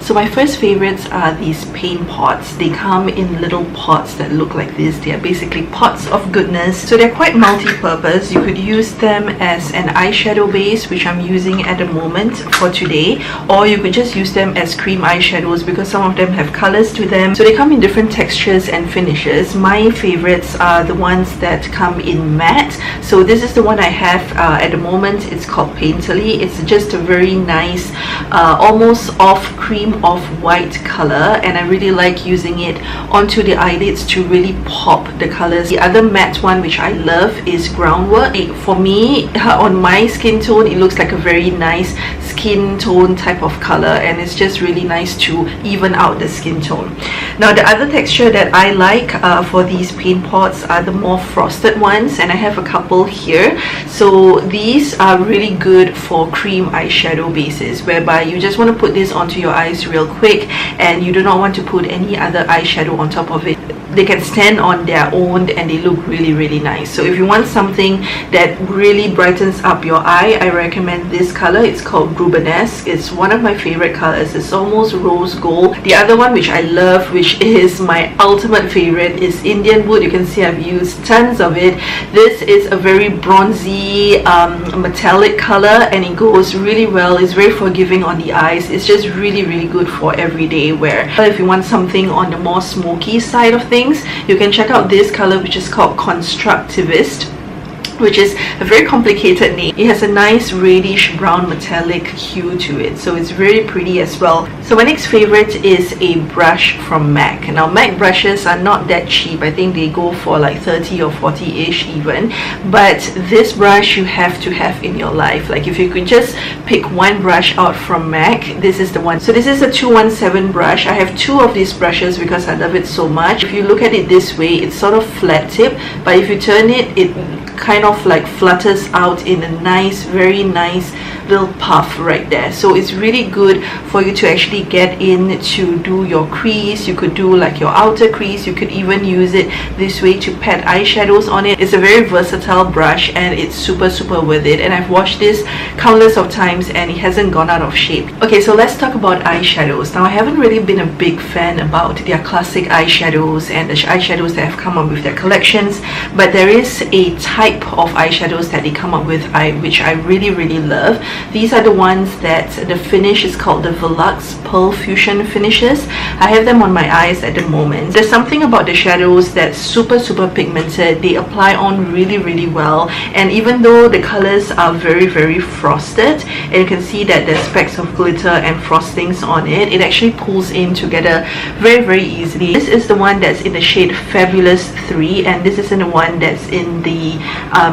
So my first favorites are these paint pots. They come in little pots that look like this. They are basically pots of goodness. So they're quite multi-purpose. You could use them as an eyeshadow base, which I'm using at the moment for today, or you could just use them as cream eyeshadows because some of them have colors to them. So they come in different textures and finishes. My favorites are the ones that come in matte. So this is the one I have at the moment. It's called Painterly. It's just a very nice almost off cream off white color, and I really like using it onto the eyelids to really pop the colors. The other matte one which I love is Groundwork. For me, on my skin tone, it looks like a very nice skin tone type of color, and it's just really nice to even out the skin tone. Now the other texture that I like for these paint pots are the more frosted ones, and I have a couple here. So these are really good for cream eyeshadow bases, whereby you just want to put this onto your eyes real quick and you do not want to put any other eyeshadow on top of it. They can stand on their own and they look really nice. So if you want something that really brightens up your eye, I recommend this color. It's called Rubenesque. It's one of my favorite colors. It's almost rose gold. The other one which I love, which is my ultimate favorite, is Indian Wood. You can see I've used tons of it. This is a very bronzy metallic color, and it goes really well. It's very forgiving on the eyes. It's just really good for everyday wear. If you want something on the more smoky side of things, you can check out this color, which is called Constructivist, which is a very complicated name. It has a nice reddish brown metallic hue to it, so it's very pretty as well. So my next favorite is a brush from MAC. Now MAC brushes are not that cheap. I think they go for like 30 or 40-ish even, but this brush you have to have in your life. Like if you could just pick one brush out from MAC, this is the one. So this is a 217 brush. I have two of these brushes because I love it so much. If you look at it this way, it's sort of flat tip, but if you turn it, it kind of like flutters out in a nice, very nice little puff right there. So it's really good for you to actually get in to do your crease. You could do like your outer crease. You could even use it this way to pat eyeshadows on it. It's a very versatile brush and it's super worth it, and I've washed this countless of times and it hasn't gone out of shape. Okay, so let's talk about eyeshadows. Now I haven't really been a big fan about their classic eyeshadows and the eyeshadows that have come up with their collections, but there is a type of eyeshadows that they come up with which I really love. These are the ones that the finish is called the Velux Pearl Fusion finishes. I have them on my eyes at the moment. There's something about the shadows that's super pigmented. They apply on really well, and even though the colors are very frosted, and you can see that there's specks of glitter and frostings on it, it actually pulls in together very easily. This is the one that's in the shade Fabulous 3, and this is in the one that's in the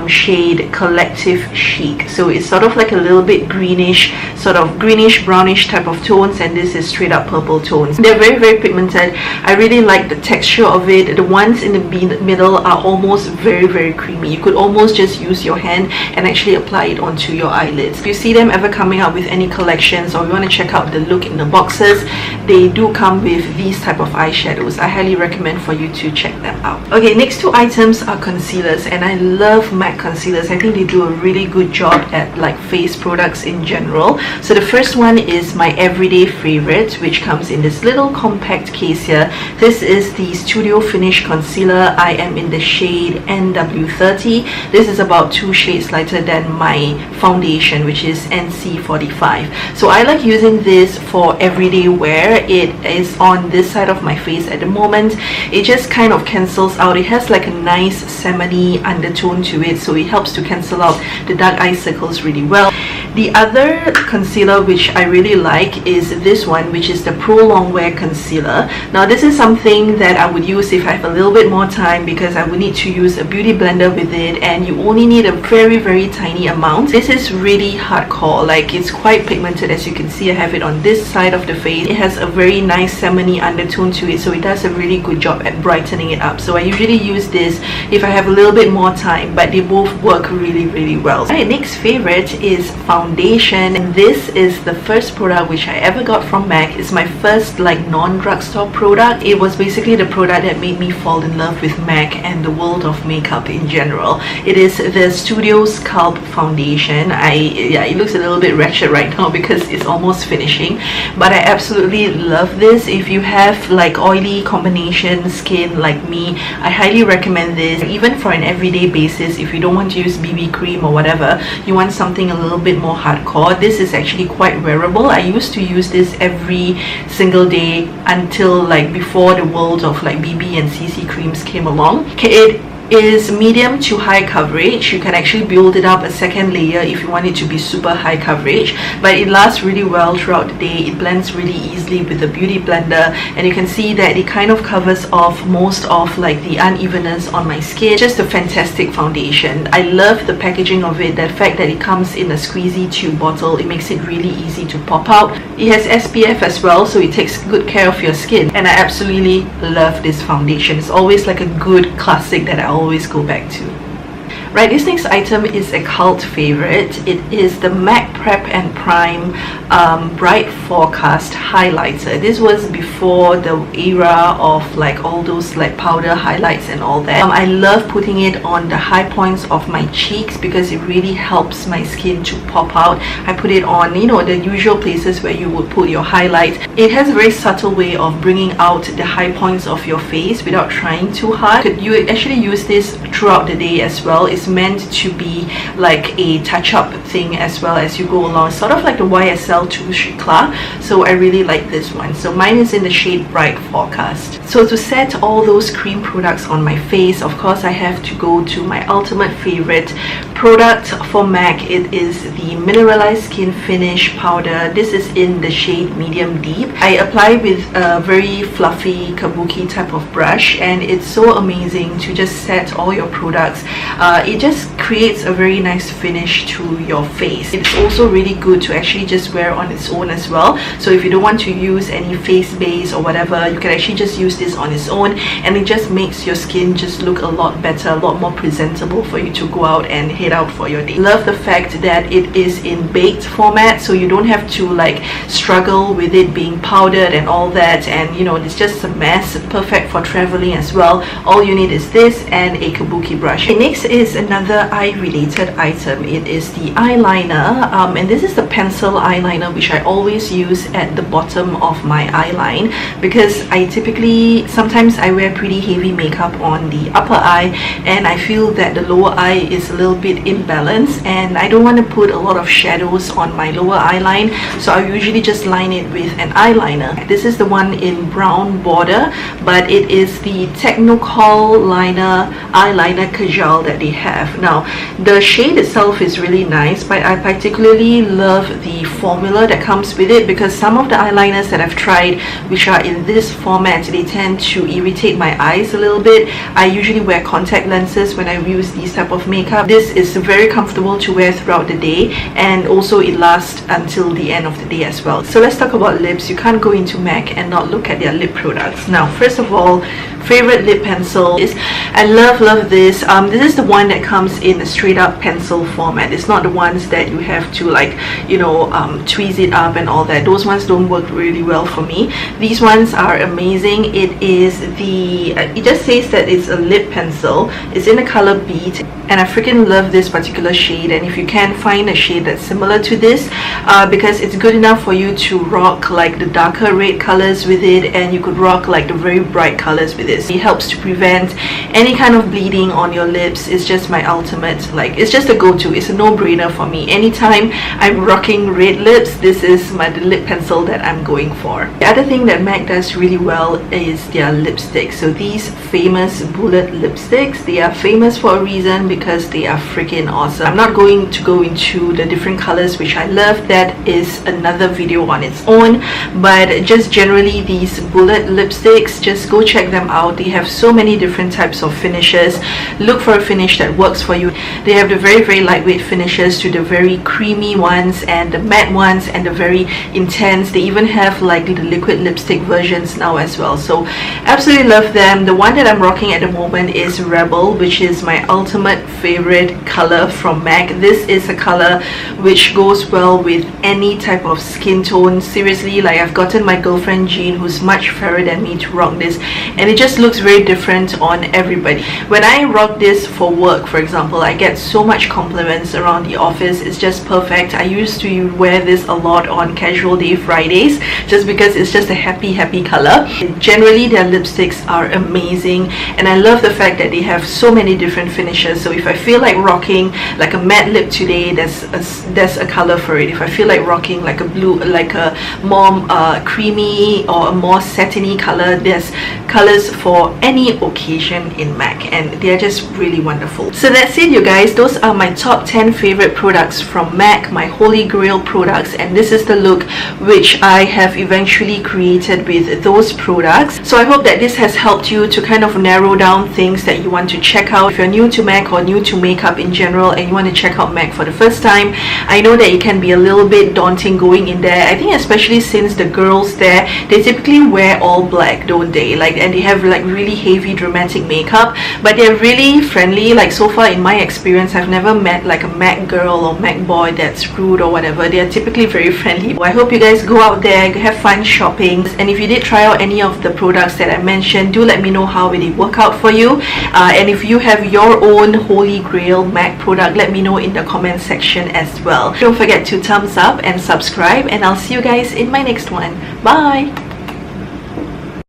shade Collective Chic. So it's sort of like a little bit greenish, sort of greenish brownish type of tones, and this is straight up purple tones. They're very pigmented. I really like the texture of it. The ones in the middle are almost very creamy. You could almost just use your hand and actually apply it onto your eyelids. If you see them ever coming out with any collections, or you want to check out the look in the boxes, they do come with these type of eyeshadows. I highly recommend for you to check them out. Okay, next two items are concealers, and I love MAC concealers. I think they do a really good job at like face products in general. So the first one is my everyday favorite, which comes in this little compact case here. This is the Studio Finish Concealer. I am in the shade NW30. This is about 2 shades lighter than my foundation, which is NC45. So I like using this for everyday wear. It is on this side of my face at the moment. It just kind of cancels out. It has like a nice salmon-y undertone to it, so it helps to cancel out the dark eye circles really well. The other concealer which I really like is this one, which is the Pro Longwear Concealer. Now this is something that I would use if I have a little bit more time, because I would need to use a beauty blender with it, and you only need a very tiny amount. This is really hardcore. Like, it's quite pigmented. As you can see, I have it on this side of the face. It has a very nice salmon-y undertone to it, so it does a really good job at brightening it up. So I usually use this if I have a little bit more time, but they both work really well. My next favorite is foundation. foundation, and this is the first product which I ever got from MAC. It's my first like non-drugstore product. It was basically the product that made me fall in love with MAC and the world of makeup in general. It is the Studio Sculpt foundation. It looks a little bit wretched right now because it's almost finishing, but I absolutely love this. If you have like oily combination skin like me, I highly recommend this. Even for an everyday basis, if you don't want to use BB cream or whatever, you want something a little bit more hardcore, this is actually quite wearable. I used to use this every single day until like before the world of like BB and CC creams came along. It is medium to high coverage. You can actually build it up a second layer if you want it to be super high coverage, but it lasts really well throughout the day. It blends really easily with the beauty blender, and you can see that it kind of covers off most of like the unevenness on my skin. Just a fantastic foundation. I love the packaging of it, the fact that it comes in a squeezy tube bottle. It makes it really easy to pop out. It has SPF as well, so it takes good care of your skin, and I absolutely love this foundation. It's always like a good classic that I always go back to. Right, this next item is a cult favorite. It is the MAC Prep and Prime Bright Forecast Highlighter. This was before the era of like all those like powder highlights and all that. I love putting it on the high points of my cheeks because it really helps my skin to pop out. I put it on, you know, the usual places where you would put your highlight. It has a very subtle way of bringing out the high points of your face without trying too hard. You actually use this throughout the day as well. It's meant to be like a touch-up thing as well as you go along, sort of like the YSL Touche Eclat. So I really like this one. So mine is in the shade Bright Forecast. So to set all those cream products on my face, of course I have to go to my ultimate favorite product for MAC. It is the Mineralized Skin Finish Powder. This is in the shade Medium Deep. I apply with a very fluffy kabuki type of brush, and it's so amazing to just set all your products. It just creates a very nice finish to your face. It's also really good to actually just wear on its own as well. So if you don't want to use any face base or whatever, you can actually just use this on its own, and it just makes your skin just look a lot better, a lot more presentable for you to go out and head out for your day. Love the fact that it is in baked format, so you don't have to like struggle with it being powdered and all that, and you know, it's just a mess. Perfect for traveling as well. All you need is this and a kabuki brush. Okay, next is another eye related item. It is the eyeliner, and this is the pencil eyeliner which I always use at the bottom of my eyeline because I typically, sometimes I wear pretty heavy makeup on the upper eye and I feel that the lower eye is a little bit imbalanced and I don't want to put a lot of shadows on my lower eyeline, so I usually just line it with an eyeliner. This is the one in brown border, but it is the Technicolor liner eyeliner Kajal that they have. Now the shade itself is really nice, but I particularly love the formula that comes with it because some of the eyeliners that I've tried which are in this format, they tend to irritate my eyes a little bit. I usually wear contact lenses when I use these type of makeup. This is very comfortable to wear throughout the day, and also it lasts until the end of the day as well. So let's talk about lips. You can't go into MAC and not look at their lip products. Now first of all, favorite lip pencil is, I love this. This is the one that comes in a straight up pencil format. It's not the ones that you have to like, you know, tweeze it up and all that. Those ones don't work really well for me. These ones are amazing. It is the, it just says that it's a lip pencil. It's in the color Beat, and I freaking love this particular shade. And if you can find a shade that's similar to this, because it's good enough for you to rock like the darker red colors with it, and you could rock like the very bright colors with it. It helps to prevent any kind of bleeding on your lips. It's just my ultimate, like, it's just a go-to. It's a no-brainer for me. Anytime I'm rocking red lips, this is the lip pencil that I'm going for. The other thing that MAC does really well is their lipsticks. So these famous bullet lipsticks, they are famous for a reason because they are freaking awesome. I'm not going to go into the different colors which I love. That is another video on its own, but just generally these bullet lipsticks, just go check them out. They have so many different types of finishes. Look for a finish that works for you. They have the very lightweight finishes to the very creamy ones and the matte ones and the very intense. They even have like the liquid lipstick versions now as well. So absolutely love them. The one that I'm rocking at the moment is Rebel, which is my ultimate favorite color from MAC. This is a color which goes well with any type of skin tone. Seriously, like I've gotten my girlfriend Jean, who's much fairer than me, to rock this, and it just looks very different on everybody. When I rock this for work, for example, I get so much compliments around the office. It's just perfect. I used to wear this a lot on casual day Fridays just because it's just a happy color. Generally, their lipsticks are amazing, and I love the fact that they have so many different finishes. So if I feel like rocking like a matte lip today, there's a color for it. If I feel like rocking like a blue, like a more creamy or a more satiny color, there's colors for any occasion in MAC, and they're just really wonderful. So that's it, you guys. Those are my top 10 favorite products from MAC, my holy grail products, and this is the look which I have eventually created with those products. So I hope that this has helped you to kind of narrow down things that you want to check out. If you're new to MAC or new to makeup in general and you want to check out MAC for the first time, I know that it can be a little bit daunting going in there. I think especially since the girls there, they typically wear all black, don't they? Like, and they have like really heavy dramatic makeup, but they're really friendly. Like, so far in my experience, I've never met like a MAC girl or MAC boy that's rude or whatever. They're typically very friendly. I hope you guys go out there, have fun shopping, and if you did try out any of the products that I mentioned, do let me know how it work out for you. And if you have your own holy grail MAC product, let me know in the comment section as well. Don't forget to thumbs up and subscribe, and I'll see you guys in my next one. Bye!